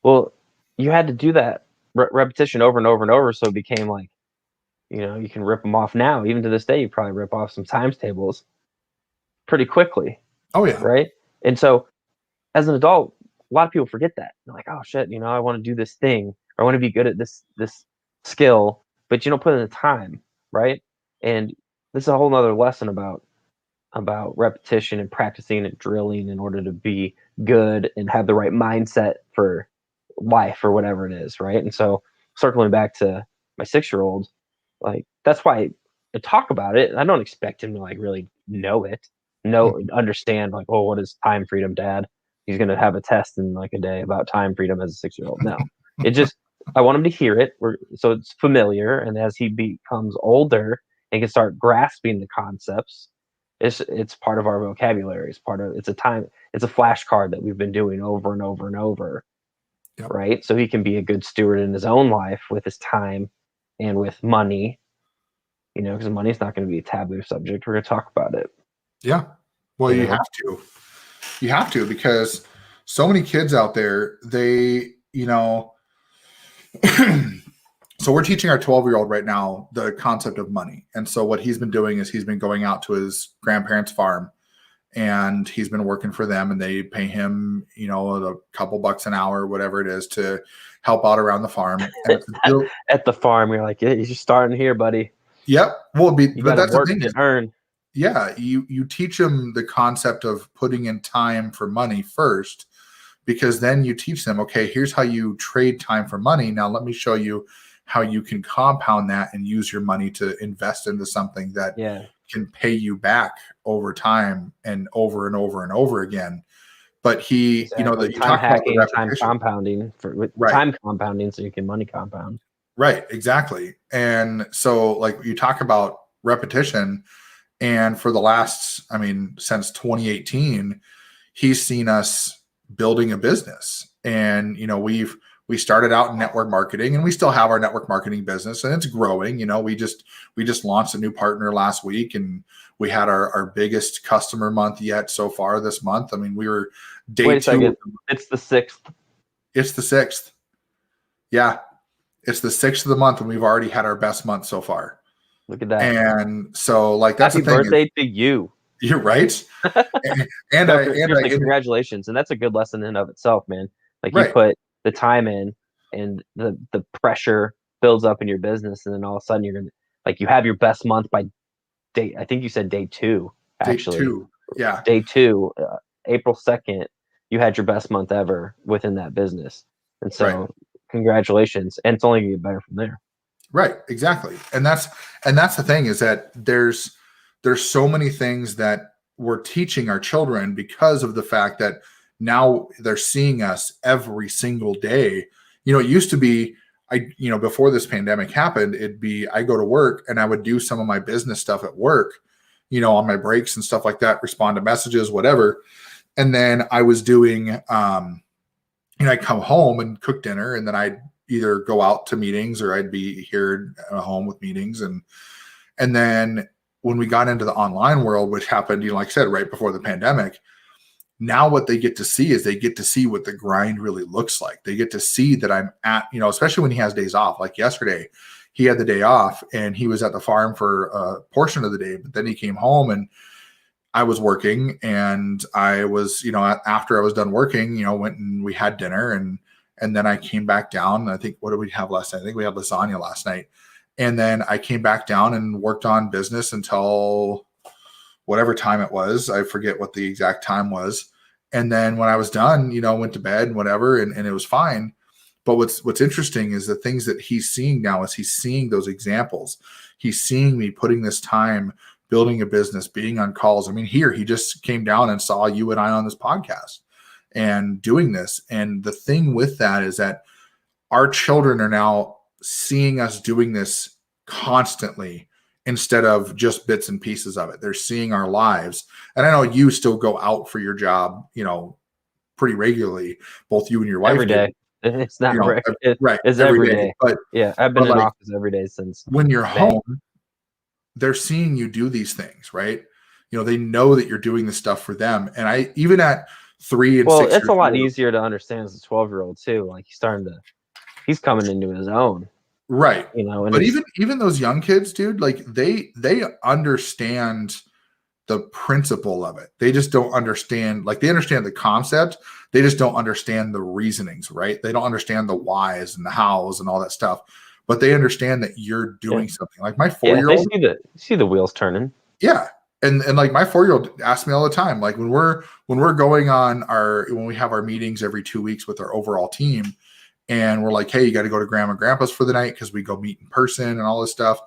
Well, you had to do that repetition over and over and over, so it became like, you can rip them off now. Even to this day, you probably rip off some times tables pretty quickly, Oh yeah. right? And so, as an adult, a lot of people forget that. They're like, "Oh shit, I want to do this thing, or I want to be good at this skill," but you don't put in the time, right? And this is a whole nother lesson about repetition and practicing and drilling in order to be good and have the right mindset for life or whatever it is, right? And so, circling back to my 6-year-old, like that's why I talk about it. I don't expect him to like really understand like, oh, what is time freedom, Dad? He's gonna have a test in like a day about time freedom as a 6-year-old. No, it just, I want him to hear it. So it's familiar, and as he becomes older and can start grasping the concepts, it's part of our vocabulary. It's a flashcard that we've been doing over and over and over, Yep. right? So he can be a good steward in his own life with his time and with money, because money's not going to be a taboo subject. We're going to talk about it. Yeah. Well, You you know? have to. You have to, because so many kids out there, so we're teaching our 12-year-old right now the concept of money. And so what he's been doing is he's been going out to his grandparents' farm, and he's been working for them, and they pay him, a couple bucks an hour, whatever it is, to help out around the farm. And it's At the farm, you're like, yeah, you're just starting here, buddy. yep. Well, You but got to that's the work thing is, and earn. yeah, you teach them the concept of putting in time for money first, because then you teach them, okay, here's how you trade time for money. Now let me show you how you can compound that and use your money to invest into something that Yeah, can pay you back over time and over and over and over again. But exactly. that you Time talk about the hacking, time repetition, compounding with right? time compounding, so you can money compound. Right, exactly. And so, like, you talk about repetition, and for the last, since 2018, he's seen us building a business. And, we started out in network marketing, and we still have our network marketing business, and it's growing. We just launched a new partner last week, and we had our biggest customer month yet so far this month. We were day Wait a 2. second. It's the 6th. It's the 6th. Yeah. It's the 6th of the month, and we've already had our best month so far. Look at that. And so, like, that's Happy the thing. birthday to you. You're right. And No, I seriously, congratulations. And that's a good lesson in and of itself, man. Like you right. put the time in, and the pressure builds up in your business, and then all of a sudden you're gonna, like, you have your best month by day. I think you said day 2, Day actually. 2. Yeah. Day 2, April 2nd, you had your best month ever within that business. And so Right. congratulations. And it's only gonna get better from there. Right. Exactly. And that's the thing, is that there's so many things that we're teaching our children because of the fact that now they're seeing us every single day. It used to be, before this pandemic happened, it'd be, I go to work and I would do some of my business stuff at work, on my breaks and stuff like that, respond to messages, whatever. And then I was doing, I'd come home and cook dinner, and then I'd either go out to meetings or I'd be here at home with meetings. And then when we got into the online world, which happened, like I said, right before the pandemic, now what they get to see is they get to see what the grind really looks like. They get to see that I'm at, especially when he has days off. Like yesterday, he had the day off and he was at the farm for a portion of the day, but then he came home and I was working, and I was, after I was done working, went and we had dinner, and then I came back down. I think, what did we have last night? I think we had lasagna last night. And then I came back down and worked on business until whatever time it was. I forget what the exact time was. And then when I was done, went to bed and whatever, and it was fine. But what's interesting is the things that he's seeing now is he's seeing those examples. He's seeing me putting this time, building a business, being on calls. I mean, he just came down and saw you and I on this podcast and doing this. And the thing with that is that our children are now seeing us doing this constantly instead of just bits and pieces of it. They're seeing our lives. And I know you still go out for your job, pretty regularly, both you and your wife. Every day. It's not right. It's every day. But yeah, I've been in office every day since when you're home. They're seeing you do these things, right? They know that you're doing this stuff for them. And I, even at 3 and 6 years it's a lot easier to understand as a 12-year-old too. Like he's coming into his own. Right. And but even those young kids, dude, like they understand the principle of it. They just don't understand, like they understand the concept. They just don't understand the reasonings, right? They don't understand the whys and the hows and all that stuff. But they understand that you're doing something. Like my 4-year-old, they see the wheels turning. Yeah, and like my 4-year-old asks me all the time, like when we're going on when we have our meetings every 2 weeks with our overall team, and we're like, hey, you got to go to Grandma and Grandpa's for the night because we go meet in person and all this stuff.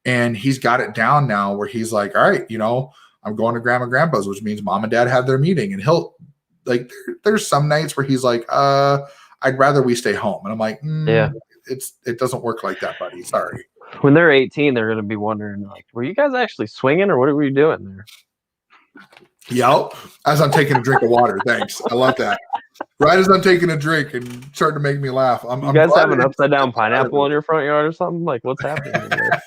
And he's got it down now where he's like, all right, I'm going to Grandma and Grandpa's, which means Mom and Dad have their meeting, and he'll like there's some nights where he's like, I'd rather we stay home, and I'm like, yeah. It doesn't work like that, buddy. Sorry. When they're 18, they're going to be wondering, like, were you guys actually swinging or what were you doing there? Yep. As I'm taking a drink of water. Thanks. I love that. Right as I'm taking a drink and starting to make me laugh. You guys have an upside down pineapple in your front yard or something? Like, what's happening there?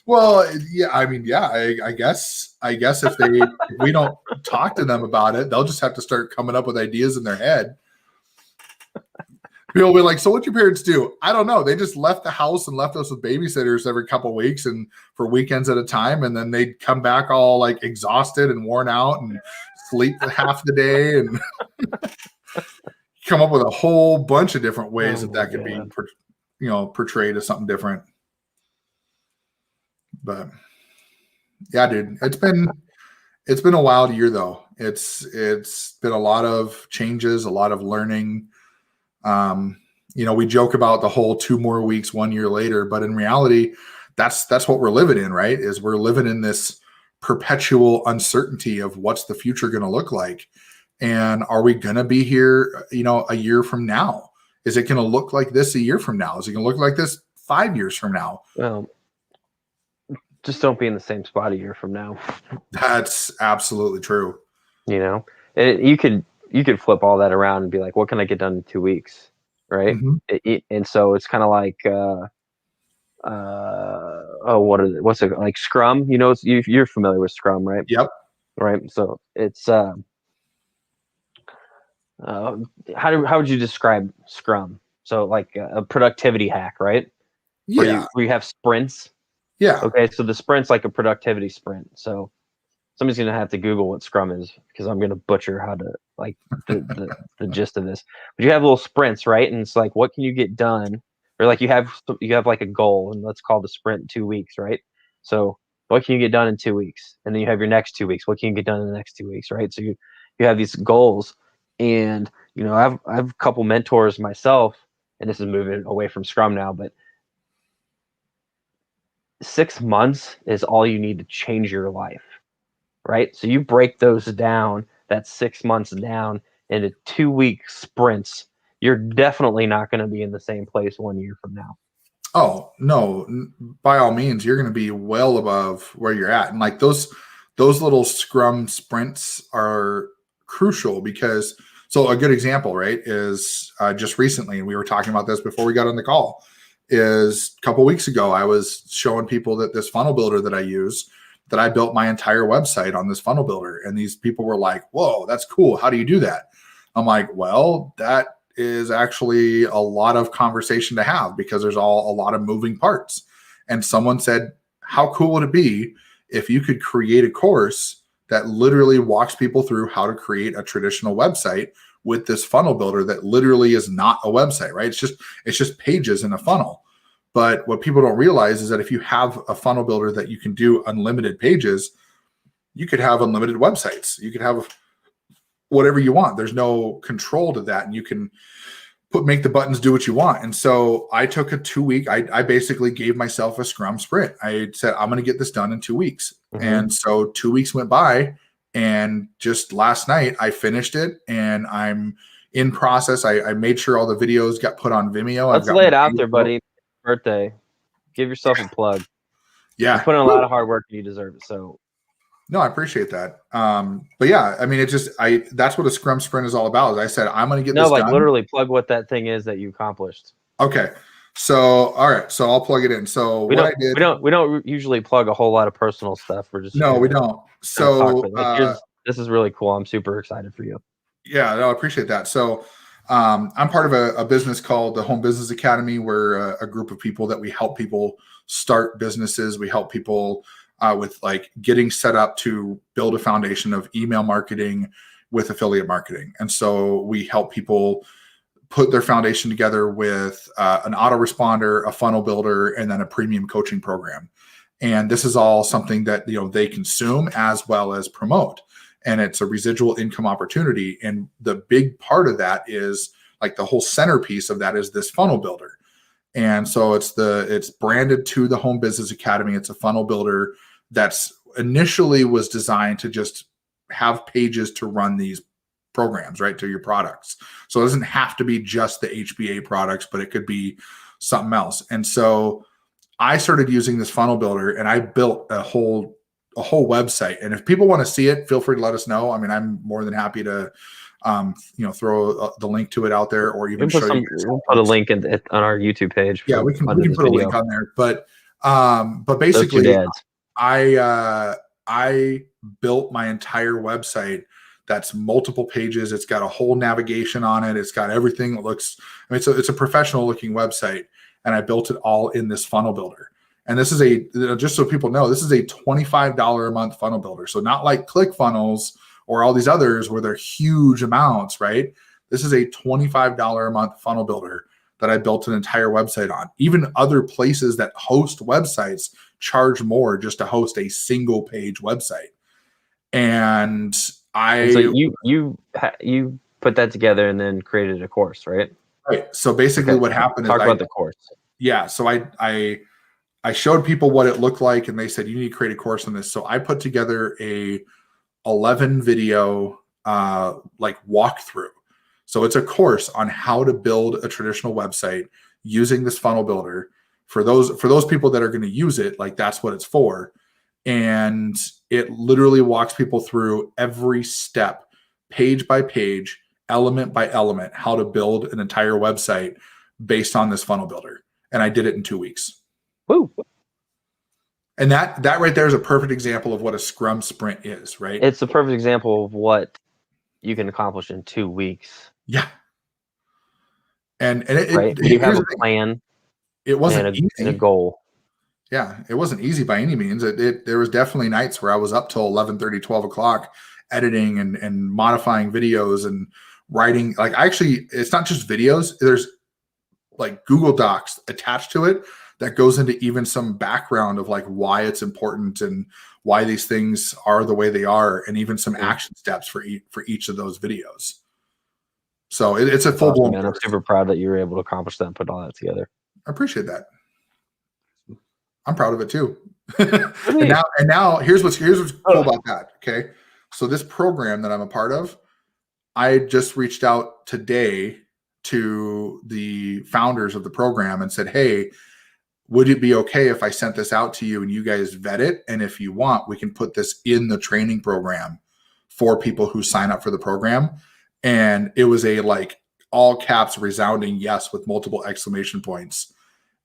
Well, yeah. I mean, yeah. I guess if we don't talk to them about it, they'll just have to start coming up with ideas in their head. People will be like, so what'd your parents do? I don't know. They just left the house and left us with babysitters every couple of weeks and for weekends at a time. And then they'd come back all like exhausted and worn out and sleep half the day and come up with a whole bunch of different ways that could be, portrayed as something different. But yeah, dude, it's been a wild year though. It's been a lot of changes, a lot of learning. We joke about the whole 2 more weeks, 1 year later, but in reality, that's what we're living in, right? Is we're living in this perpetual uncertainty of what's the future going to look like. And are we going to be here, a year from now? Is it going to look like this a year from now? Is it going to look like this 5 years from now? Well, just don't be in the same spot a year from now. That's absolutely true. You could flip all that around and be like, what can I get done in 2 weeks? Right. Mm-hmm. And so it's kind of like, what's it like Scrum? You're familiar with Scrum, right? Yep. Right. So it's, how would you describe Scrum? So like a productivity hack, right? Yeah. Where you have sprints. Yeah. Okay. So the sprint's like a productivity sprint. So somebody's going to have to Google what Scrum is because I'm going to butcher how to like the gist of this. But you have little sprints, right? And it's like, what can you get done? Or like you have like a goal, and let's call the sprint 2 weeks, right? So what can you get done in 2 weeks? And then you have your next 2 weeks. What can you get done in the next 2 weeks, right? So you have these goals, and I've a couple mentors myself, and this is moving away from Scrum now, but 6 months is all you need to change your life. right? So you break those down, that's 6 months down into 2-week sprints. You're definitely not going to be in the same place 1 year from now. Oh, no, by all means, you're going to be well above where you're at. And like those little scrum sprints are crucial because, so a good example, right, is just recently, and we were talking about this before we got on the call, is a couple weeks ago, I was showing people that this funnel builder that I use, that I built my entire website on this funnel builder. And these people were like, whoa, that's cool. How do you do that? I'm like, well, that is actually a lot of conversation to have because there's a lot of moving parts. And someone said, how cool would it be if you could create a course that literally walks people through how to create a traditional website with this funnel builder that literally is not a website, right? It's just pages in a funnel. But what people don't realize is that if you have a funnel builder that you can do unlimited pages, you could have unlimited websites. You could have whatever you want. There's no control to that. And you can make the buttons do what you want. And so I took a 2-week, I basically gave myself a scrum sprint. I said, I'm going to get this done in 2 weeks. Mm-hmm. And so 2 weeks went by, and just last night I finished it, and I'm in process. I made sure all the videos got put on Vimeo. Let's lay it out there, buddy. Birthday. Give yourself a plug. Yeah. You put in a lot of hard work and you deserve it. So no, I appreciate that. But yeah, I mean, that's what a scrum sprint is all about. As I said, I'm going to get this done. Literally plug what that thing is that you accomplished. Okay. So, all right. So I'll plug it in. So we don't usually plug a whole lot of personal stuff. We're just, no, we don't. So this is really cool. I'm super excited for you. Yeah, no, I appreciate that. So I'm part of a business called the Home Business Academy. We're a group of people that we help people start businesses. We help people with like getting set up to build a foundation of email marketing with affiliate marketing. And so we help people put their foundation together with an autoresponder, a funnel builder, and then a premium coaching program. And this is all something that, they consume as well as promote. And it's a residual income opportunity. And the big part of that is like the whole centerpiece of that is this funnel builder. And so it's branded to the Home Business Academy. It's a funnel builder that's initially was designed to just have pages to run these programs, right, to your products. So it doesn't have to be just the HBA products, but it could be something else. And so I started using this funnel builder, and I built a whole website. And if people want to see it, feel free to let us know. I mean, I'm more than happy to throw the link to it out there, or even show you. We'll put a link on our YouTube page. Yeah, we can put a link on there. But basically, I built my entire website that's multiple pages. It's got a whole navigation on it. It's got everything. It's a professional looking website, and I built it all in this funnel builder. And this is just so people know, this is a $25 a month funnel builder. So not like ClickFunnels or all these others where they're huge amounts, right? This is a $25 a month funnel builder that I built an entire website on. Even other places that host websites charge more just to host a single page website. And so you put that together and then created a course, right? Right. So basically what happened is about the course. Yeah. So I showed people what it looked like, and they said, you need to create a course on this. So I put together a 11 video walkthrough. So it's a course on how to build a traditional website using this funnel builder for those people that are going to use it. Like that's what it's for. And it literally walks people through every step, page by page, element by element, how to build an entire website based on this funnel builder. And I did it in 2 weeks. Woo. And that right there is a perfect example of what a scrum sprint is, right? It's a perfect example of what you can accomplish in 2 weeks. Yeah. And you have a plan. It wasn't easy. And a goal. Yeah, it wasn't easy by any means. There was definitely nights where I was up till 11:30, 12 o'clock editing and modifying videos and writing. Like it's not just videos. There's like Google Docs attached to it that goes into even some background of like why it's important and why these things are the way they are, and even some action steps for each of those videos. So it's a full-blown. I'm super proud that you were able to accomplish that and put all that together. I appreciate that. I'm proud of it too. Really? And now here's what's cool about that. Okay. So this program that I'm a part of, I just reached out today to the founders of the program and said, hey, would it be okay if I sent this out to you and you guys vet it? And if you want, we can put this in the training program for people who sign up for the program. And it was a like all caps resounding yes with multiple exclamation points.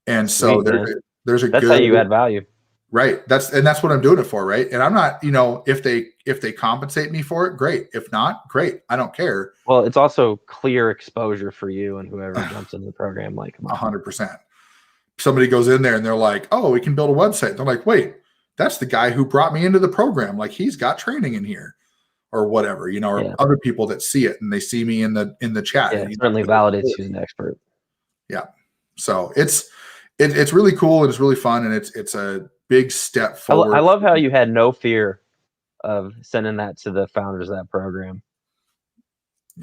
And so there's a That's good, how you add value. right. That's what I'm doing it for. Right. And I'm not, if they compensate me for it, great. If not, great. I don't care. Well, it's also clear exposure for you and whoever jumps into the program. Like 100%. Somebody goes in there and they're like, oh, we can build a website. They're like, wait, that's the guy who brought me into the program. Like he's got training in here or whatever, or other people that see it and they see me in the chat. Yeah, it certainly validates you as an expert. Yeah. So it's really cool and it's really fun. And it's a big step forward. I love how you had no fear of sending that to the founders of that program.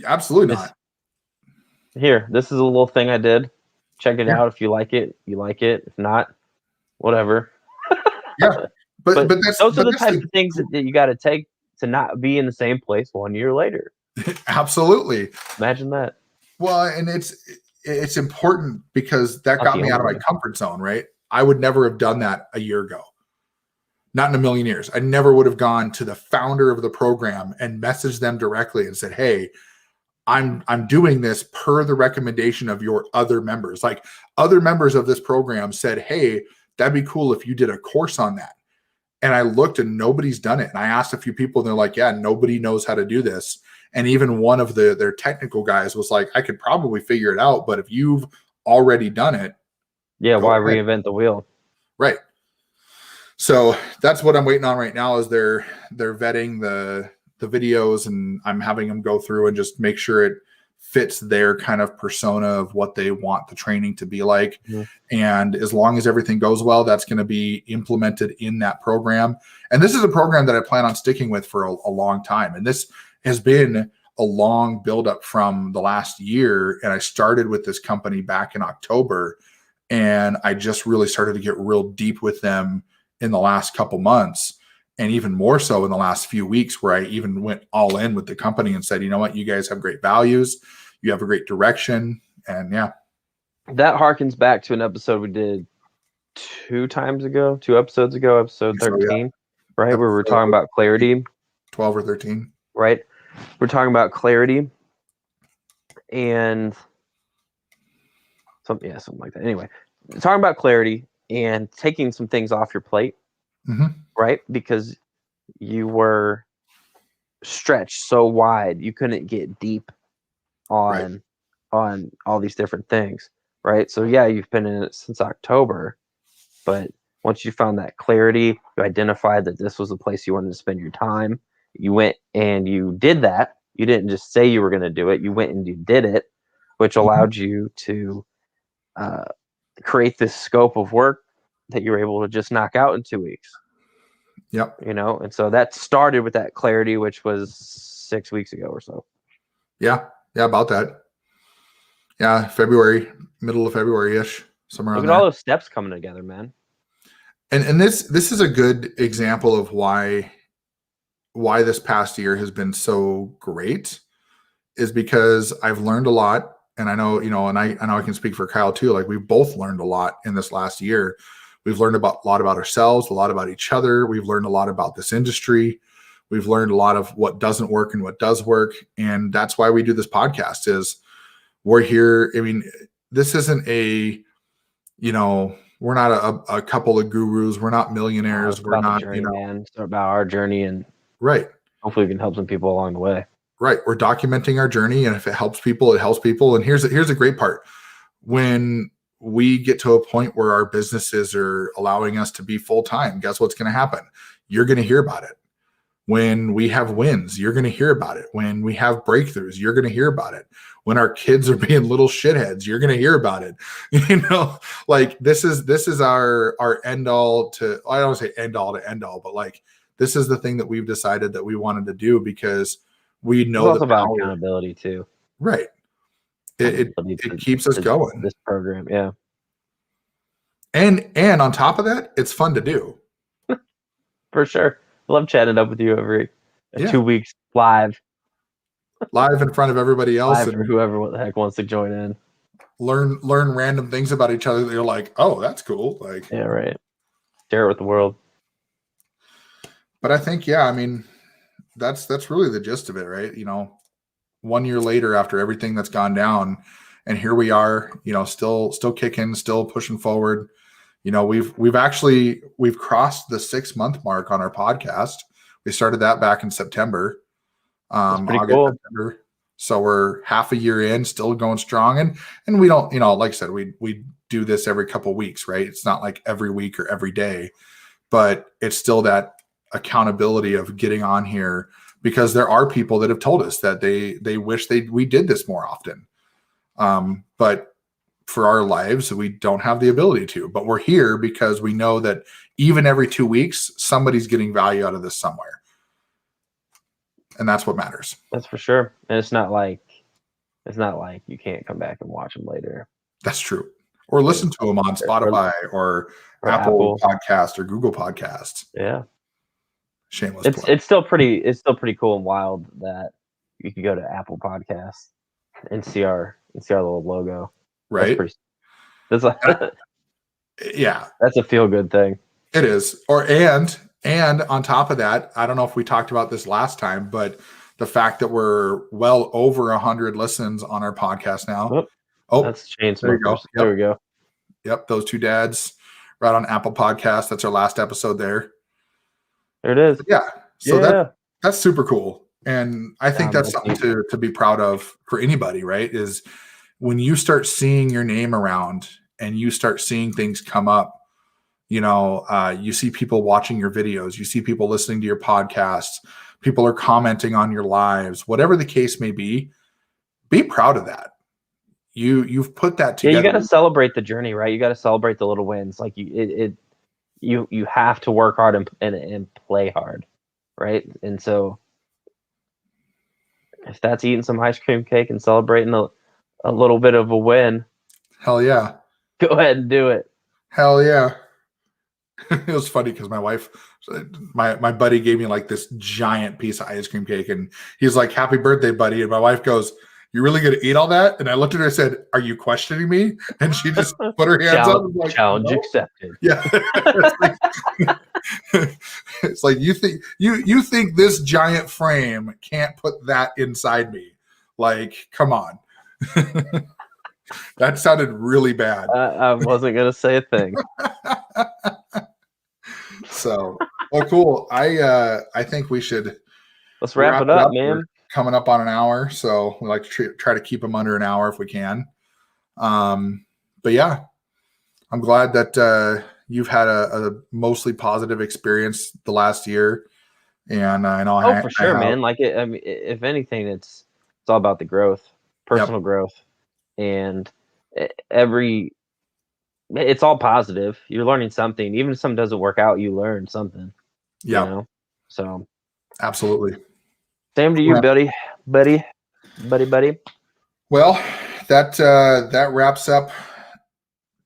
Absolutely not. Here, this is a little thing I did. Check it out. If you like it, you like it. If not, whatever. Yeah. But those are the types of things that you got to take to not be in the same place 1 year later. Absolutely. Imagine that. Well, and it's important because that got me out of my comfort zone, right? I would never have done that a year ago. Not in a million years. I never would have gone to the founder of the program and messaged them directly and said, hey, I'm doing this per the recommendation of your other members. Like other members of this program said, hey, that'd be cool if you did a course on that. And I looked and nobody's done it. And I asked a few people and they're like, yeah, nobody knows how to do this. And even one of their technical guys was like, I could probably figure it out, but if you've already done it. Yeah, why reinvent the wheel? Right. So that's what I'm waiting on right now is they're vetting the videos and I'm having them go through and just make sure it fits their kind of persona of what they want the training to be like. Mm-hmm. And as long as everything goes well, that's going to be implemented in that program. And this is a program that I plan on sticking with for a long time. And this has been a long buildup from the last year. And I started with this company back in October and I just really started to get real deep with them in the last couple months. And even more so in the last few weeks where I even went all in with the company and said, you know what, you guys have great values. You have a great direction. And yeah. That harkens back to an episode we did 2 episodes ago, episode 13, right? Where we're talking about clarity. 12 or 13. Right. We're talking about clarity and something like that. Anyway, talking about clarity and taking some things off your plate. Mm-hmm. Right? Because you were stretched so wide, you couldn't get deep on all these different things. Right. So yeah, you've been in it since October, but once you found that clarity, you identified that this was the place you wanted to spend your time. You went and you did that. You didn't just say you were going to do it. You went and you did it, which allowed you to create this scope of work that you were able to just knock out in 2 weeks. Yep. And so that started with that clarity, which was 6 weeks ago or so. Yeah. Yeah. About that. Yeah. February, middle of February-ish, somewhere. Look at all those steps coming together, man. And this is a good example of why this past year has been so great is because I've learned a lot. And I know, and I know I can speak for Kyle too. Like we've both learned a lot in this last year. We've learned a lot about ourselves, a lot about each other. We've learned a lot about this industry. We've learned a lot of what doesn't work and what does work. And that's why we do this podcast is we're here. I mean, this isn't we're not a couple of gurus. We're not millionaires. We're not, journey, man. It's about our journey and right. Hopefully we can help some people along the way. Right. We're documenting our journey. And if it helps people, it helps people. And here's a great part. When we get to a point where our businesses are allowing us to be full-time, guess what's going to happen? You're going to hear about it. When we have wins, you're going to hear about it. When we have breakthroughs, you're going to hear about it. When our kids are being little shitheads, you're going to hear about it. Like this is our end all to, I don't say end all to end all, but like, this is the thing that we've decided that we wanted to do because we know it's about accountability too. Right. It keeps us going. This program. Yeah. And on top of that, it's fun to do. For sure. Love chatting up with you every 2 Yeah. weeks live Live in front of everybody else for and whoever the heck wants to join in. learn random things about each other that you're like, oh, that's cool. Like, Yeah, right. Share it with the world. but I think, yeah, I mean, that's really the gist of it, right? 1 year later after everything that's gone down, and here we are, still kicking, still pushing forward. We've crossed the 6-month mark on our podcast. We started that back in September, That's pretty August, cool. September. So we're half a year in, still going strong. And we don't, like I said, we do this every couple of weeks, right? It's not like every week or every day, but it's still that accountability of getting on here, because there are people that have told us that they wish we did this more often. But for our lives, we don't have the ability to, but we're here because we know that even every 2 weeks, somebody's getting value out of this somewhere. And that's what matters. That's for sure. And it's not like you can't come back and watch them later. That's true. Or listen to them on Spotify or Apple Podcast or Google Podcasts. Yeah. Shameless plug. It's still pretty cool and wild that you can go to Apple Podcasts and see our little logo. Right. Yeah. That's a feel good thing. It is. And on top of that, I don't know if we talked about this last time, but the fact that we're well over 100 listens on our podcast now. That's changed. There we go. Yep. Those two dads right on Apple Podcasts. That's our last episode there. There it is. Yeah. So that's super cool. And I think that's something to be proud of for anybody, right? Is when you start seeing your name around and you start seeing things come up, you see people watching your videos, you see people listening to your podcasts, people are commenting on your lives, whatever the case may be proud of that. You've put that together. Yeah, you got to celebrate the journey, right? You got to celebrate the little wins. Like you have to work hard and play hard, right? And so if that's eating some ice cream cake and celebrating a little bit of a win, hell yeah, go ahead and do it. Hell yeah. It was funny because my wife, my buddy gave me like this giant piece of ice cream cake, and he's like, "Happy birthday, buddy!" And my wife goes, "You really gonna eat all that?" And I looked at her and said, "Are you questioning me?" And she just put her hands up. Like, challenge accepted. Yeah. It's like you think this giant frame can't put that inside me? Like, come on. That sounded really bad. I wasn't gonna say a thing. So, well, cool. I think we should let's wrap it up, man. We're coming up on an hour, so we like to try to keep them under an hour if we can. But yeah, I'm glad that you've had a mostly positive experience the last year, and I know. For sure, man. Like, I mean, if anything, it's all about the growth, personal growth, and it's all positive. You're learning something. Even if something doesn't work out, you learn something. Yeah. So absolutely. Same to you, buddy. Well, that wraps up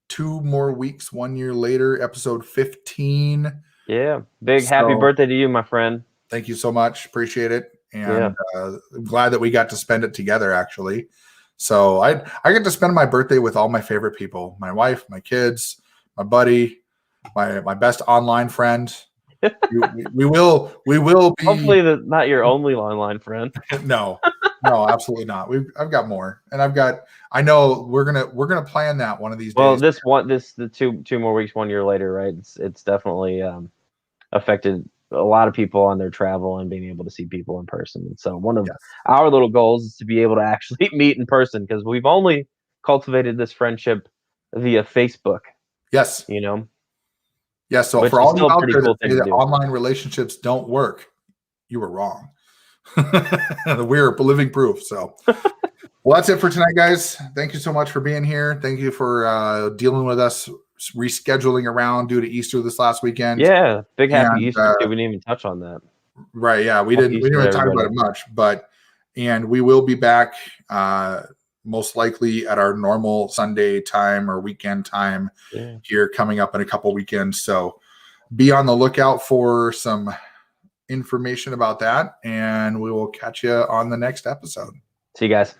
2 more weeks, 1 year later, episode 15. Yeah. Happy birthday to you, my friend. Thank you so much. Appreciate it. And I'm glad that we got to spend it together, actually. So I get to spend my birthday with all my favorite people: my wife, my kids, my buddy, my best online friend. we will be hopefully not your only online friend. No, absolutely not. I've got more, and I know we're gonna plan that one of these days. Well, the 2 more weeks, 1 year later, right? It's definitely affected a lot of people on their travel and being able to see people in person. And so one of our little goals is to be able to actually meet in person, because we've only cultivated this friendship via Facebook. Yes. Yes. So for all you out there that say that online relationships don't work, you were wrong. We're living proof. So well, that's it for tonight, guys. Thank you so much for being here. Thank you for dealing with us rescheduling around due to Easter this last weekend. Yeah, big happy Easter too. We didn't even touch on that. Right, yeah, we didn't even talk about it much, and we will be back most likely at our normal Sunday time or weekend time here coming up in a couple weekends. So be on the lookout for some information about that, and we will catch you on the next episode. See you guys.